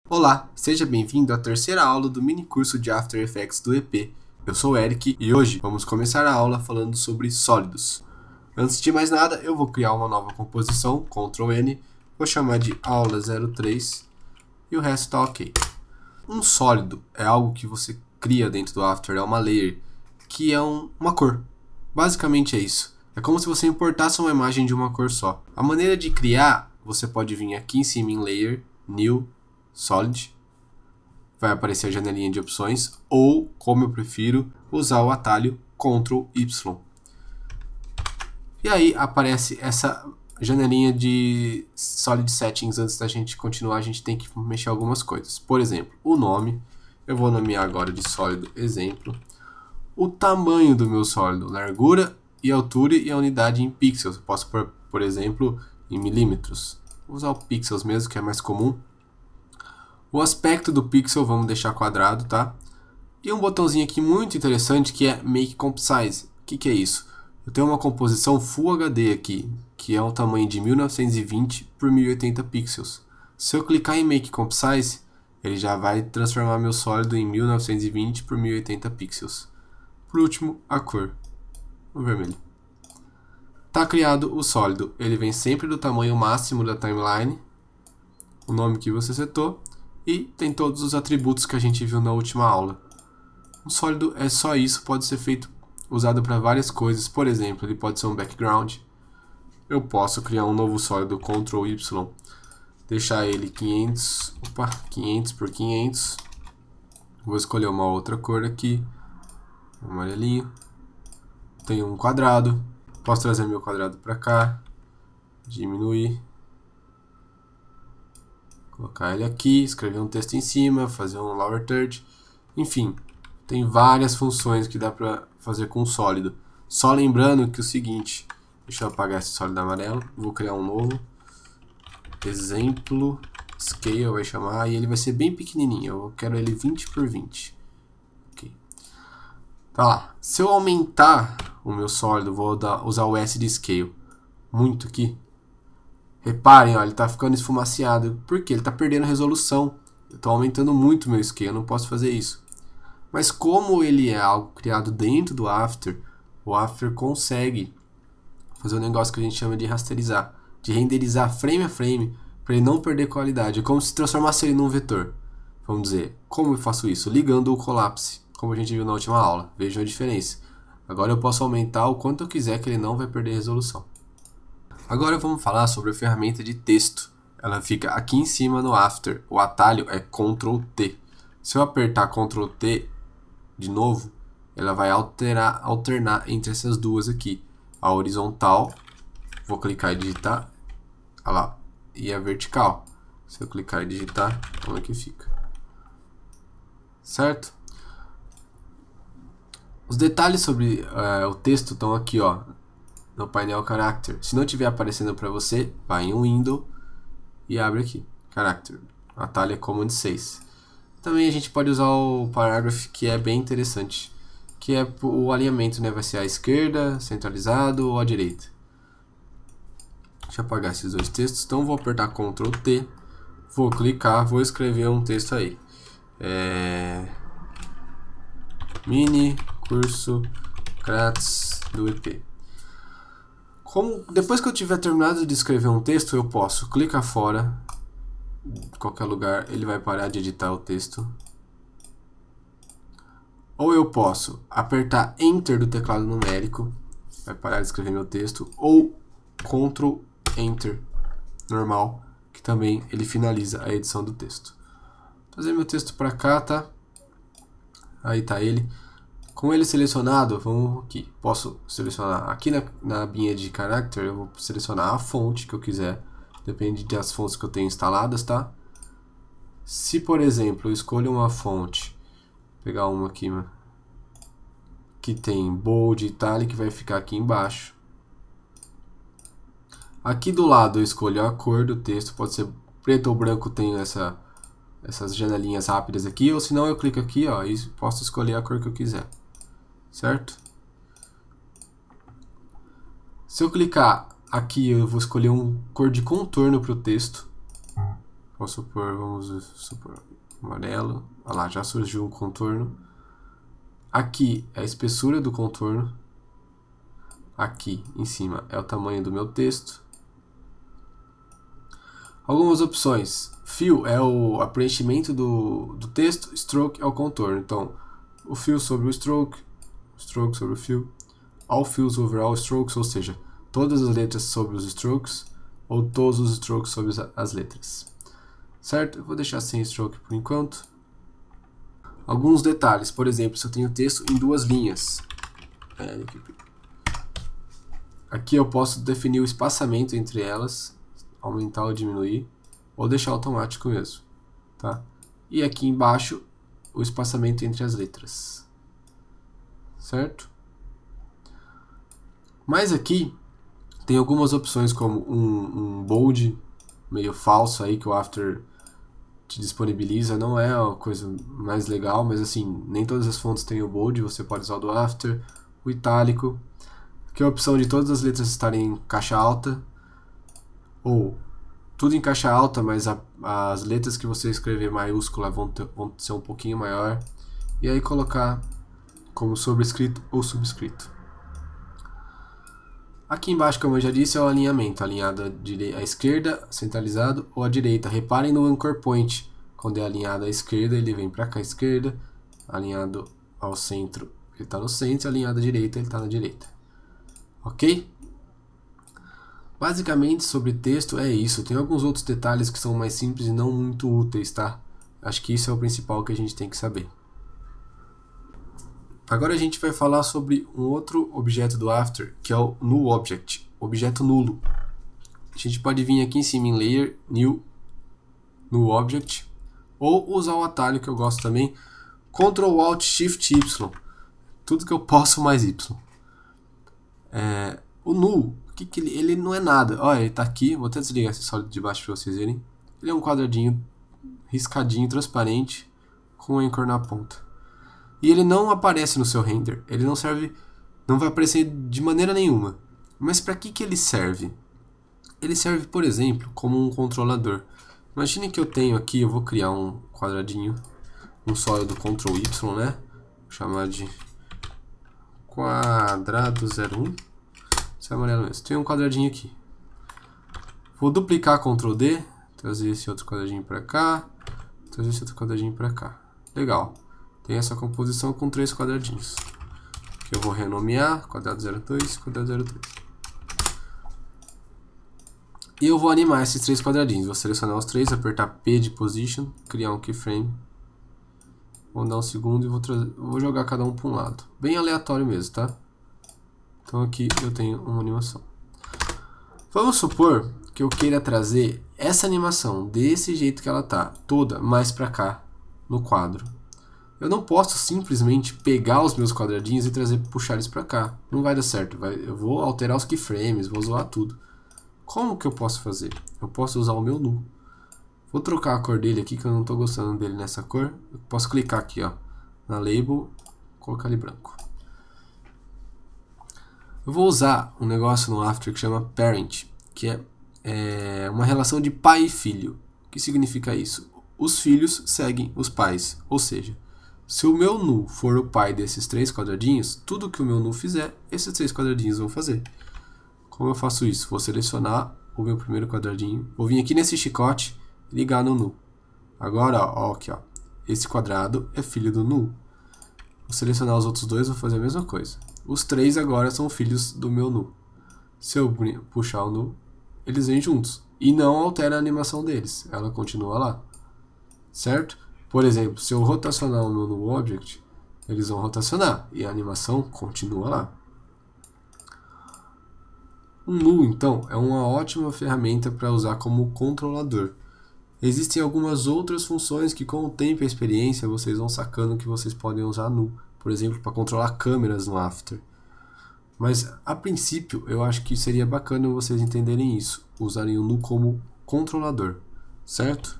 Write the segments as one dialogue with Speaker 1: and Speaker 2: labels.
Speaker 1: Olá, seja bem-vindo à terceira aula do mini curso de After Effects do EP. Eu sou o Eric e hoje vamos começar a aula falando sobre sólidos. Antes de mais nada, eu vou criar uma nova composição, Ctrl N, vou chamar de aula 03 e o resto está ok. Um sólido é algo que você cria dentro do After, é uma layer, que é uma cor. Basicamente é isso. É como se você importasse uma imagem de uma cor só. A maneira de criar, você pode vir aqui em cima em Layer, New, Solid, vai aparecer a janelinha de opções, ou, como eu prefiro, usar o atalho Ctrl Y. E aí aparece essa janelinha de Solid Settings. Antes da gente continuar, a gente tem que mexer algumas coisas. Por exemplo, o nome, eu vou nomear agora de sólido exemplo. O tamanho do meu sólido, largura e altura e a unidade em pixels. Eu posso pôr, por exemplo, em milímetros. Vou usar o pixels mesmo, que é mais comum. O aspecto do pixel vamos deixar quadrado, tá? E um botãozinho aqui muito interessante que é Make Comp Size. O que é isso? Eu tenho uma composição Full HD aqui, que é um tamanho de 1920 por 1080 pixels. Se eu clicar em Make Comp Size, ele já vai transformar meu sólido em 1920 por 1080 pixels. Por último, a cor, o vermelho. Tá criado o sólido. Ele vem sempre do tamanho máximo da timeline, o nome que você setou, e tem todos os atributos que a gente viu na última aula. Um sólido é só isso, pode ser usado para várias coisas. Por exemplo, ele pode ser um background. Eu posso criar um novo sólido, Ctrl Y, deixar ele 500 por 500. Vou escolher uma outra cor aqui, amarelinho. Tem um quadrado, posso trazer meu quadrado para cá, diminuir, colocar ele aqui, escrever um texto em cima, fazer um lower third, enfim, tem várias funções que dá para fazer com o sólido. Só lembrando que o seguinte, deixa eu apagar esse sólido amarelo, vou criar um novo, exemplo, scale vai chamar, e ele vai ser bem pequenininho, eu quero ele 20 por 20. Ok. Tá lá, se eu aumentar o meu sólido, vou usar o S de scale, muito aqui. Reparem, ó, ele está ficando esfumaciado. Por quê? Ele está perdendo resolução. Eu estou aumentando muito o meu scale, eu não posso fazer isso. Mas como ele é algo criado dentro do After, o After consegue fazer um negócio que a gente chama de rasterizar, de renderizar frame a frame, para ele não perder qualidade. É como se transformasse ele num vetor. Vamos dizer, como eu faço isso? Ligando o collapse, como a gente viu na última aula. Vejam a diferença. Agora eu posso aumentar o quanto eu quiser que ele não vai perder resolução. Agora vamos falar sobre a ferramenta de texto. Ela fica aqui em cima no After. O atalho é Ctrl T. Se eu apertar Ctrl T de novo, ela vai alternar entre essas duas aqui. A horizontal, vou clicar e digitar, olha lá, e a vertical. Se eu clicar e digitar, como é que fica? Certo? Os detalhes sobre o texto estão aqui, ó, no painel Character. Se não estiver aparecendo para você, vai em Window e abre aqui, Character. O atalho é Command 6. Também a gente pode usar o Paragraph, que é bem interessante, que é o alinhamento, né? Vai ser à esquerda, centralizado ou à direita. Deixa eu apagar esses dois textos. Então vou apertar Ctrl T, vou clicar, vou escrever um texto aí. Mini curso grátis do EP. Depois que eu tiver terminado de escrever um texto, eu posso clicar fora, em qualquer lugar, ele vai parar de editar o texto. Ou eu posso apertar Enter do teclado numérico, vai parar de escrever meu texto, ou Ctrl Enter normal, que também ele finaliza a edição do texto. Vou trazer meu texto para cá, tá? Aí tá ele. Com ele selecionado, vamos aqui. Posso selecionar aqui na abinha de Character, eu vou selecionar a fonte que eu quiser. Depende das fontes que eu tenho instaladas, tá? Se, por exemplo, eu escolho uma fonte, vou pegar uma aqui, que tem bold e italic, vai ficar aqui embaixo. Aqui do lado eu escolho a cor do texto, pode ser preto ou branco, tenho essas janelinhas rápidas aqui, ou se não eu clico aqui, ó, e posso escolher a cor que eu quiser. Certo? Se eu clicar aqui, eu vou escolher uma cor de contorno para o texto. Vamos supor amarelo. Olha lá, já surgiu um contorno. Aqui é a espessura do contorno. Aqui em cima é o tamanho do meu texto. Algumas opções. Fill é o preenchimento do texto, stroke é o contorno. Então, o fill sobre o stroke sobre o fill, all fills over all strokes, ou seja, todas as letras sobre os strokes, ou todos os strokes sobre as letras. Certo? Eu vou deixar sem stroke por enquanto. Alguns detalhes, por exemplo, se eu tenho texto em duas linhas. Aqui eu posso definir o espaçamento entre elas, aumentar ou diminuir, ou deixar automático mesmo, tá? E aqui embaixo, o espaçamento entre as letras, certo? Mas aqui tem algumas opções como um bold meio falso aí que o After te disponibiliza. Não é a coisa mais legal, mas assim, nem todas as fontes têm o bold, você pode usar o do After, o itálico, que é a opção de todas as letras estarem em caixa alta, ou tudo em caixa alta, mas as letras que você escrever maiúscula vão ser um pouquinho maior, e aí colocar como sobrescrito ou subscrito. Aqui embaixo, como eu já disse, é o alinhamento, alinhado à esquerda, centralizado, ou à direita. Reparem no anchor point, quando é alinhado à esquerda, ele vem para cá à esquerda, alinhado ao centro, ele está no centro, alinhado à direita, ele está na direita. Ok? Basicamente, sobre texto é isso. Tem alguns outros detalhes que são mais simples e não muito úteis, tá? Acho que isso é o principal que a gente tem que saber. Agora a gente vai falar sobre um outro objeto do After, que é o Null Object, objeto nulo. A gente pode vir aqui em cima em Layer, New, Null Object, ou usar o atalho que eu gosto também, Ctrl Alt Shift Y, tudo que eu posso mais Y. O null, ele não é nada. Olha, ele está aqui, vou até desligar esse sólido de baixo para vocês verem. Ele é um quadradinho riscadinho, transparente, com um anchor na ponta. E ele não aparece no seu render, ele não serve, não vai aparecer de maneira nenhuma. Mas para que ele serve? Ele serve, por exemplo, como um controlador. Imagine que eu tenho aqui, eu vou criar um quadradinho, um sólido Ctrl Y, né? Vou chamar de quadrado 01. Isso é amarelo mesmo. Tem um quadradinho aqui. Vou duplicar Ctrl D, trazer esse outro quadradinho para cá, trazer esse outro quadradinho para cá. Legal. Tem essa composição com 3 quadradinhos. Que eu vou renomear, quadrado 02, quadrado 02. E eu vou animar esses 3 quadradinhos. Vou selecionar os 3, apertar P de Position, criar um keyframe. Vou dar um segundo e vou jogar cada um para um lado. Bem aleatório mesmo, tá? Então aqui eu tenho uma animação. Vamos supor que eu queira trazer essa animação desse jeito que ela tá, toda mais para cá no quadro. Eu não posso simplesmente pegar os meus quadradinhos e puxar eles para cá. Não vai dar certo. Eu vou alterar os keyframes, vou zoar tudo. Como que eu posso fazer? Eu posso usar o meu null. Vou trocar a cor dele aqui, que eu não estou gostando dele nessa cor. Eu posso clicar aqui, ó, na label, colocar ele branco. Eu vou usar um negócio no After que chama parent, que é uma relação de pai e filho. O que significa isso? Os filhos seguem os pais, ou seja, se o meu null for o pai desses 3 quadradinhos, tudo que o meu null fizer, esses 3 quadradinhos vão fazer. Como eu faço isso? Vou selecionar o meu primeiro quadradinho, vou vir aqui nesse chicote e ligar no null. Agora, ó, aqui, ó, esse quadrado é filho do null. Vou selecionar os outros 2, vou fazer a mesma coisa. Os 3 agora são filhos do meu null. Se eu puxar o null, eles vêm juntos. E não altera a animação deles, ela continua lá. Certo? Por exemplo, se eu rotacionar o meu null object, eles vão rotacionar e a animação continua lá. O null, então, é uma ótima ferramenta para usar como controlador. Existem algumas outras funções que, com o tempo e a experiência, vocês vão sacando que vocês podem usar null. Por exemplo, para controlar câmeras no After. Mas, a princípio, eu acho que seria bacana vocês entenderem isso. Usarem o null como controlador. Certo?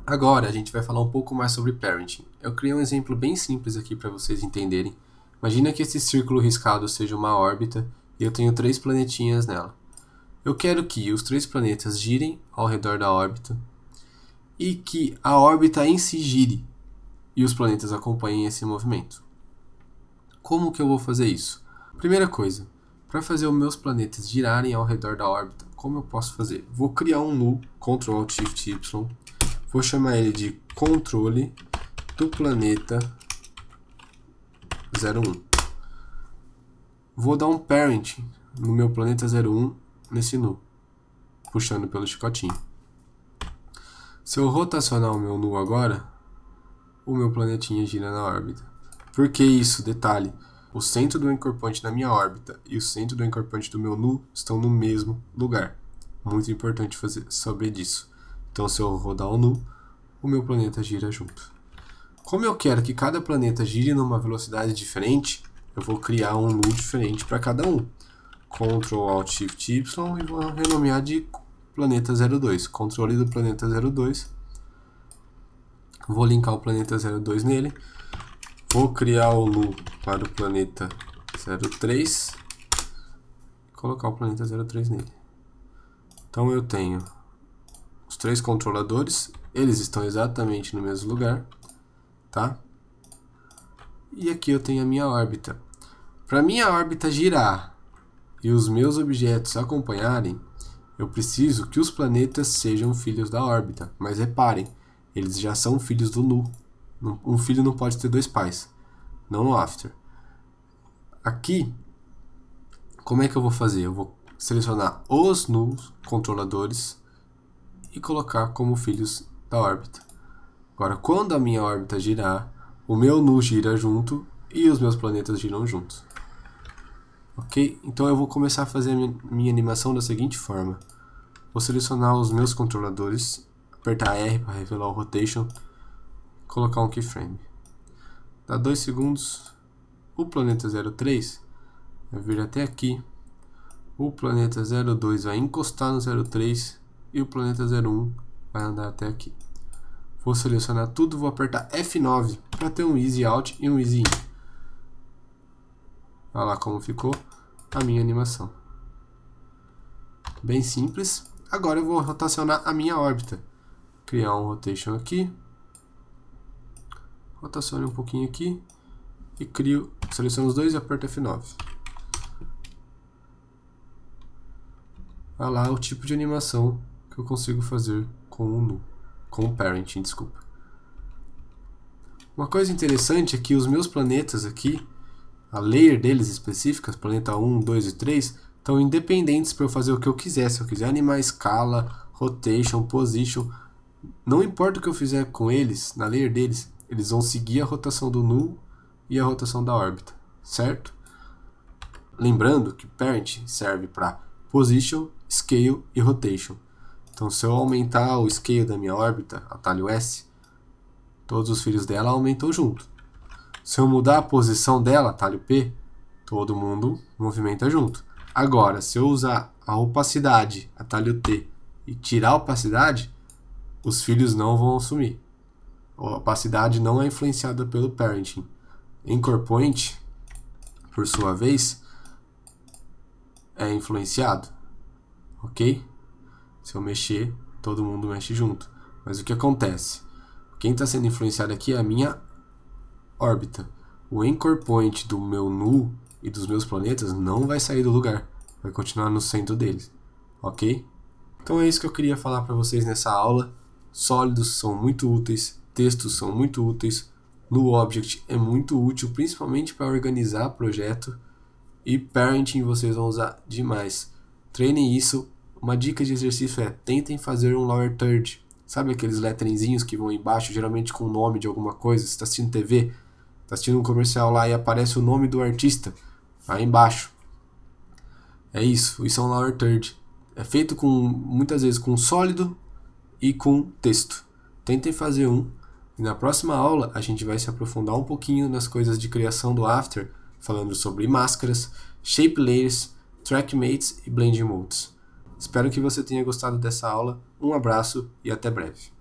Speaker 1: Agora a gente vai falar um pouco mais sobre parenting. Eu criei um exemplo bem simples aqui para vocês entenderem. Imagina que esse círculo riscado seja uma órbita e eu tenho 3 planetinhas nela. Eu quero que os 3 planetas girem ao redor da órbita e que a órbita em si gire e os planetas acompanhem esse movimento. Como que eu vou fazer isso? Primeira coisa, para fazer os meus planetas girarem ao redor da órbita, como eu posso fazer? Vou criar um nu, Ctrl Alt Shift Y, vou chamar ele de controle do planeta 01. Vou dar um parent no meu planeta 01 nesse nu, puxando pelo chicotinho. Se eu rotacionar o meu nu agora, o meu planetinha gira na órbita. Por que isso? Detalhe, o centro do encorpante da minha órbita e o centro do encorpante do meu nu estão no mesmo lugar. Muito importante saber disso. Então, se eu rodar o nu, o meu planeta gira junto. Como eu quero que cada planeta gire numa velocidade diferente, eu vou criar um nu diferente para cada um. Ctrl Alt Shift Y e vou renomear de planeta 02. Controle do planeta 02. Vou linkar o planeta 02 nele. Vou criar o nu para o planeta 03. E colocar o planeta 03 nele. Então eu tenho os 3 controladores. Eles estão exatamente no mesmo lugar. Tá? E aqui eu tenho a minha órbita. Para minha órbita girar e os meus objetos acompanharem, eu preciso que os planetas sejam filhos da órbita. Mas reparem, eles já são filhos do nu. Um filho não pode ter 2 pais. Não no After. Aqui, como é que eu vou fazer? Eu vou selecionar os nus controladores e colocar como filhos da órbita. Agora, quando a minha órbita girar, o meu nu gira junto e os meus planetas giram juntos. Ok? Então eu vou começar a fazer a minha animação da seguinte forma. Vou selecionar os meus controladores, apertar R para revelar o rotation, colocar um keyframe. Dá 2 segundos, o planeta 03 vai vir até aqui, o planeta 02 vai encostar no 03 e o planeta 01 vai andar até aqui. Vou selecionar tudo, vou apertar F9 para ter um Easy Out e um Easy In. Olha lá como ficou a minha animação. Bem simples. Agora eu vou rotacionar a minha órbita. Criar um rotation aqui. Rotacione um pouquinho aqui. E seleciono os 2 e aperto F9. Olha lá o tipo de animação que eu consigo fazer com o nu. Com o parenting, desculpa. Uma coisa interessante é que os meus planetas aqui, a layer deles específicas, planeta 1, 2 e 3, estão independentes para eu fazer o que eu quiser. Se eu quiser animar escala, rotation, position, não importa o que eu fizer com eles, na layer deles, eles vão seguir a rotação do nu e a rotação da órbita, certo? Lembrando que parent serve para position, scale e rotation. Então, se eu aumentar o scale da minha órbita, atalho S, todos os filhos dela aumentam junto. Se eu mudar a posição dela, atalho P, todo mundo movimenta junto. Agora, se eu usar a opacidade, atalho T, e tirar a opacidade, os filhos não vão sumir. A opacidade não é influenciada pelo parenting. Anchor point, por sua vez, é influenciado. Ok? Se eu mexer, todo mundo mexe junto. Mas o que acontece? Quem está sendo influenciado aqui é a minha órbita. O anchor point do meu nu e dos meus planetas não vai sair do lugar. Vai continuar no centro deles. Ok? Então é isso que eu queria falar para vocês nessa aula. Sólidos são muito úteis. Textos são muito úteis. NuObject é muito útil, principalmente para organizar projeto. E parenting vocês vão usar demais. Treinem isso. Uma dica de exercício é: tentem fazer um lower third. Sabe aqueles letterinzinhos que vão embaixo, geralmente com o nome de alguma coisa? Você está assistindo TV, está assistindo um comercial lá e aparece o nome do artista aí embaixo. É isso é um lower third. É feito muitas vezes com sólido e com texto. Tentem fazer um. E na próxima aula a gente vai se aprofundar um pouquinho nas coisas de criação do After, falando sobre máscaras, shape layers, track mates e blending modes. Espero que você tenha gostado dessa aula. Um abraço e até breve.